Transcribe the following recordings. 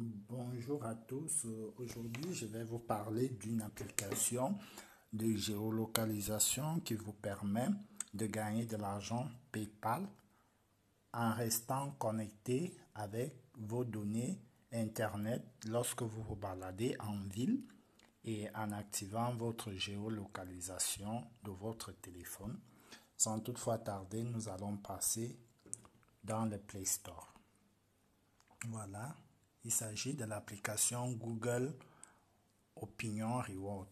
Bonjour à tous. Aujourd'hui, je vais vous parler d'une application de géolocalisation qui vous permet de gagner de l'argent PayPal en restant connecté avec vos données Internet lorsque vous vous baladez en ville et en activant votre géolocalisation de votre téléphone. Sans toutefois tarder, nous allons passer dans le Play Store. Voilà, il s'agit de l'application Google Opinion Reward.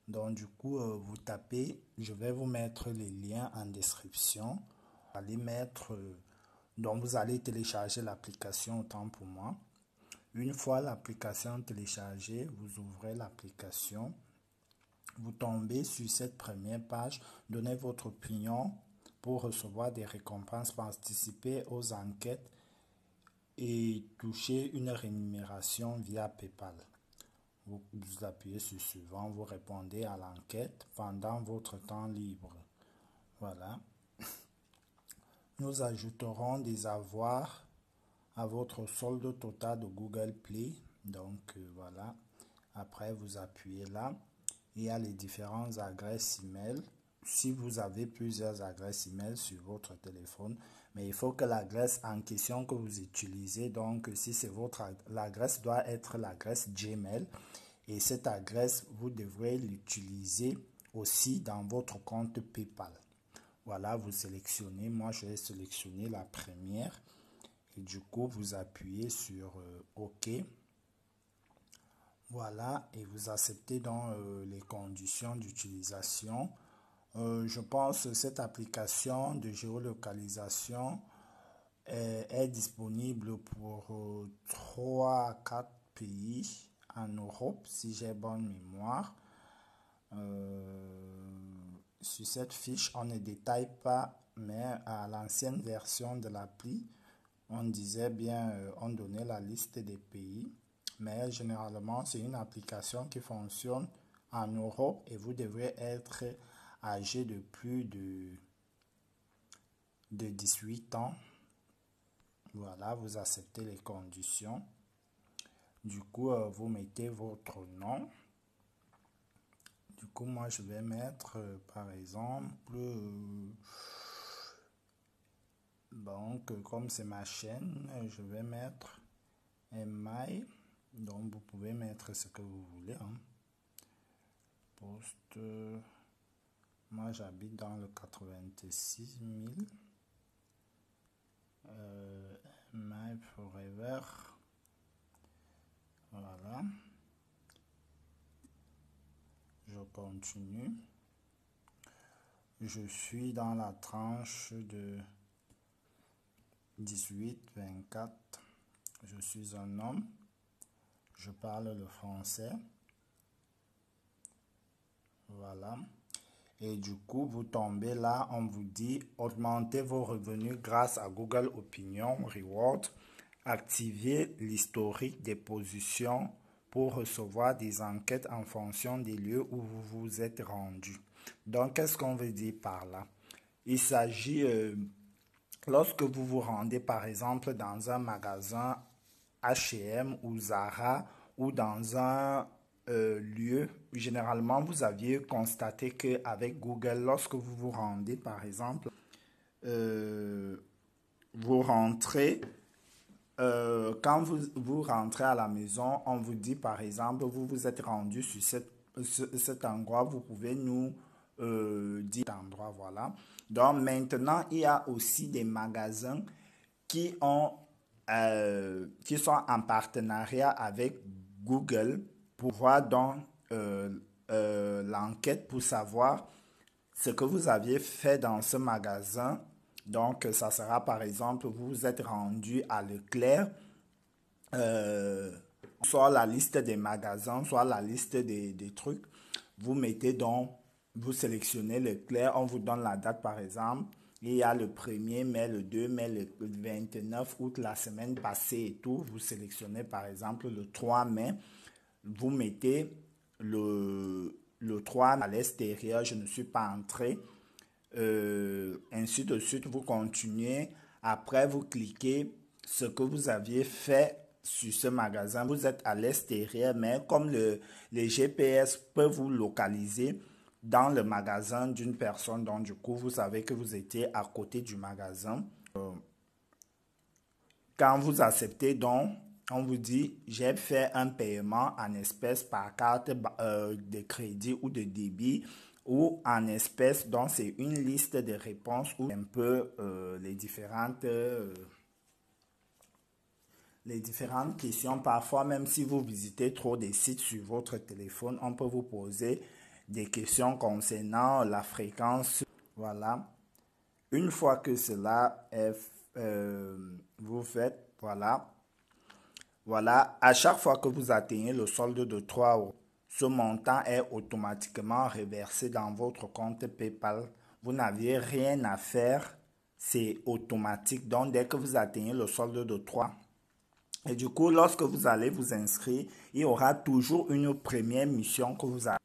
Donc du coup, vous tapez, je vais vous mettre les liens en description. Donc vous allez télécharger l'application autant pour moi. Une fois l'application téléchargée, vous ouvrez l'application. Vous tombez sur cette première page, donnez votre opinion pour recevoir des récompenses, participer aux enquêtes et toucher une rémunération via PayPal. Vous appuyez sur suivant, vous répondez à l'enquête pendant votre temps libre. Voilà. Nous ajouterons des avoirs à votre solde total de Google Play. Donc voilà. Après, vous appuyez là. Il y a les différentes adresses email. Si vous avez plusieurs adresses email sur votre téléphone, mais il faut que l'adresse en question que vous utilisez, donc si c'est l'adresse doit être l'adresse Gmail, et cette adresse vous devrez l'utiliser aussi dans votre compte PayPal. Voilà, vous sélectionnez, moi je vais sélectionner la première et du coup vous appuyez sur OK. Voilà, et vous acceptez dans les conditions d'utilisation. Je pense que cette application de géolocalisation est disponible pour 3 à 4 pays en Europe, si j'ai bonne mémoire. Sur cette fiche, on ne détaille pas, mais à l'ancienne version de l'appli, on disait bien, on donnait la liste des pays. Mais généralement, c'est une application qui fonctionne en Europe et vous devrez être âgé de plus de 18 ans. Voilà, vous acceptez les conditions. Du coup, vous mettez votre nom. Du coup, moi, je vais mettre, par exemple, donc, comme c'est ma chaîne, je vais mettre MI. Donc, vous pouvez mettre ce que vous voulez. Poste. Moi, j'habite dans le 86 000. My Forever. Voilà. Je continue. Je suis dans la tranche de 18-24. Je suis un homme. Je parle le français. Voilà. Et du coup, vous tombez là, on vous dit augmentez vos revenus grâce à Google Opinion Reward. Activez l'historique des positions pour recevoir des enquêtes en fonction des lieux où vous vous êtes rendu. Donc, qu'est-ce qu'on veut dire par là? Il s'agit, lorsque vous vous rendez par exemple dans un magasin H&M ou Zara ou dans un lieu, généralement vous aviez constaté qu'avec Google, lorsque vous vous rendez par exemple, vous rentrez, quand vous rentrez à la maison, on vous dit par exemple, vous vous êtes rendu sur cet endroit, vous pouvez nous dire cet endroit, voilà. Donc maintenant, il y a aussi des magasins qui sont en partenariat avec Google pour voir dans l'enquête pour savoir ce que vous aviez fait dans ce magasin. Donc, ça sera par exemple, vous vous êtes rendu à Leclerc, soit la liste des magasins, soit la liste des trucs. Vous mettez donc, vous sélectionnez Leclerc, on vous donne la date par exemple. Il y a le 1er mai, le 2 mai, le 29 août, la semaine passée et tout. Vous sélectionnez par exemple le 3 mai. Vous mettez le 3 à l'extérieur, je ne suis pas entré. Ainsi de suite, vous continuez. Après, vous cliquez ce que vous aviez fait sur ce magasin, vous êtes à l'extérieur, mais comme les GPS peuvent vous localiser dans le magasin d'une personne, donc du coup, vous savez que vous étiez à côté du magasin. Quand vous acceptez, donc, on vous dit, j'ai fait un paiement en espèces par carte de crédit ou de débit ou en espèces. Donc, c'est une liste de réponses où un peu les différentes questions. Parfois, même si vous visitez trop des sites sur votre téléphone, on peut vous poser des questions concernant la fréquence. Voilà. Une fois que cela est vous faites, voilà. Voilà, à chaque fois que vous atteignez le solde de 3 euros, ce montant est automatiquement reversé dans votre compte PayPal. Vous n'aviez rien à faire, c'est automatique. Donc, dès que vous atteignez le solde de 3, et du coup, lorsque vous allez vous inscrire, il y aura toujours une première mission que vous avez.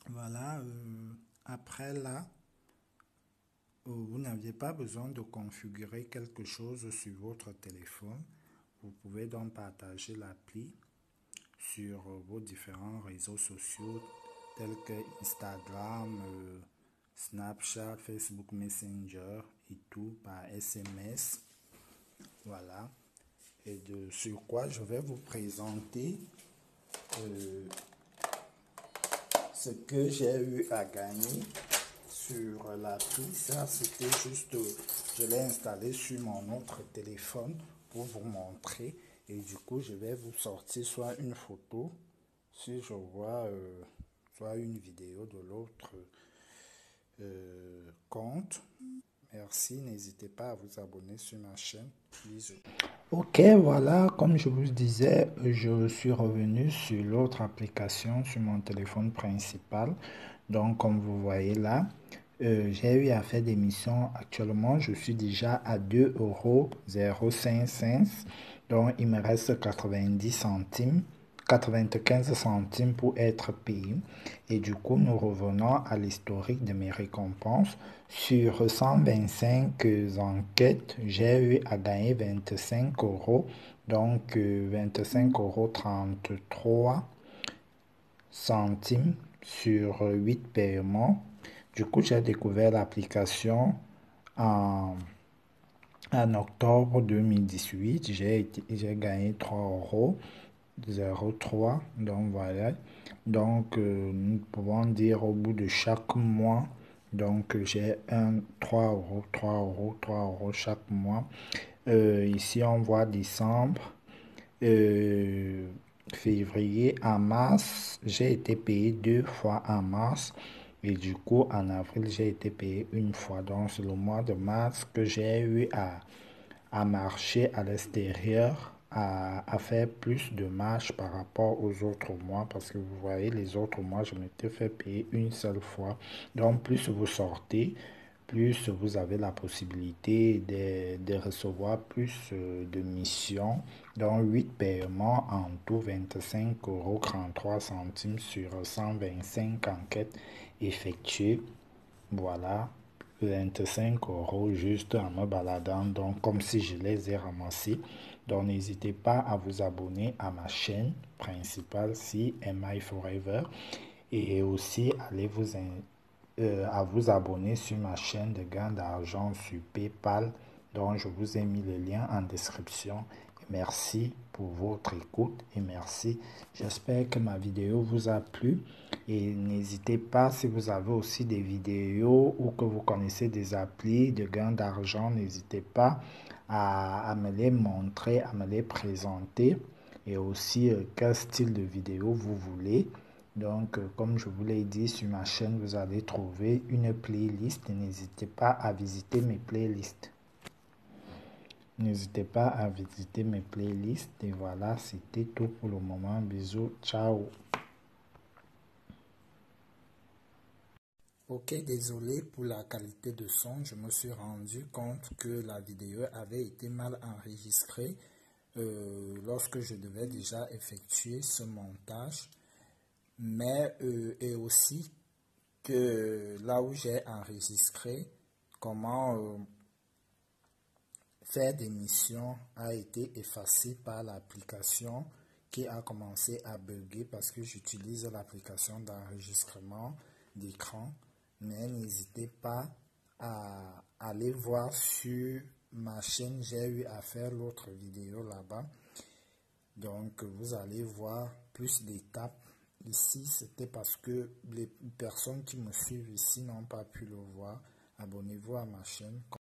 Voilà, après là, vous n'aviez pas besoin de configurer quelque chose sur votre téléphone. Vous pouvez donc partager l'appli sur vos différents réseaux sociaux tels que Instagram, Snapchat, Facebook Messenger et tout par SMS. Voilà. Et sur quoi je vais vous présenter ce que j'ai eu à gagner sur l'appli. Ça, c'était juste, je l'ai installé sur mon autre téléphone pour vous montrer. Et du coup, je vais vous sortir soit une photo, si je vois, soit une vidéo de l'autre compte. Merci, n'hésitez pas à vous abonner sur ma chaîne. Bisous. Ok, voilà, comme je vous disais, je suis revenu sur l'autre application sur mon téléphone principal. Donc, comme vous voyez là, j'ai eu à faire des missions. Actuellement, je suis déjà à 2,05 €. Donc, il me reste 90 centimes. 95 centimes pour être payé. Et du coup, nous revenons à l'historique de mes récompenses. Sur 125 enquêtes, j'ai eu à gagner 25 euros. Donc, 25,33 centimes sur 8 paiements. Du coup, j'ai découvert l'application en octobre 2018. J'ai gagné 3 euros. 0,3. Donc voilà. Donc nous pouvons dire au bout de chaque mois. Donc j'ai 3 euros, 3 euros, 3 euros chaque mois. Ici on voit décembre, février, en mars. J'ai été payé 2 fois en mars. Et du coup, en avril, j'ai été payé une fois. Donc, c'est le mois de mars que j'ai eu à marcher à l'extérieur, à faire plus de marches par rapport aux autres mois, parce que vous voyez, les autres mois, je m'étais fait payer une seule fois. Donc, plus vous sortez, plus vous avez la possibilité de recevoir plus de missions. Donc, 8 paiements en tout, 25,33 € sur 125 enquêtes effectuées. Voilà, 25 euros juste en me baladant, donc comme si je les ai ramassés. Donc n'hésitez pas à vous abonner à ma chaîne principale, si MI Forever, et aussi à vous abonner sur ma chaîne de gain d'argent sur PayPal, dont je vous ai mis le lien en description. Merci pour votre écoute et merci. J'espère que ma vidéo vous a plu et n'hésitez pas, si vous avez aussi des vidéos ou que vous connaissez des applis de gain d'argent, n'hésitez pas à me les montrer, à me les présenter et aussi quel style de vidéo vous voulez. Donc, comme je vous l'ai dit, sur ma chaîne, vous allez trouver une playlist. N'hésitez pas à visiter mes playlists. N'hésitez pas à visiter mes playlists. Et voilà, c'était tout pour le moment. Bisous, ciao. Ok, désolé pour la qualité de son. Je me suis rendu compte que la vidéo avait été mal enregistrée lorsque je devais déjà effectuer ce montage. Mais et aussi que là où j'ai enregistré, comment fait d'émission a été effacé par l'application qui a commencé à bugger parce que j'utilise l'application d'enregistrement d'écran. Mais n'hésitez pas à aller voir sur ma chaîne, j'ai eu à faire l'autre vidéo là-bas. Donc vous allez voir plus d'étapes. Ici c'était parce que les personnes qui me suivent ici n'ont pas pu le voir. Abonnez-vous à ma chaîne.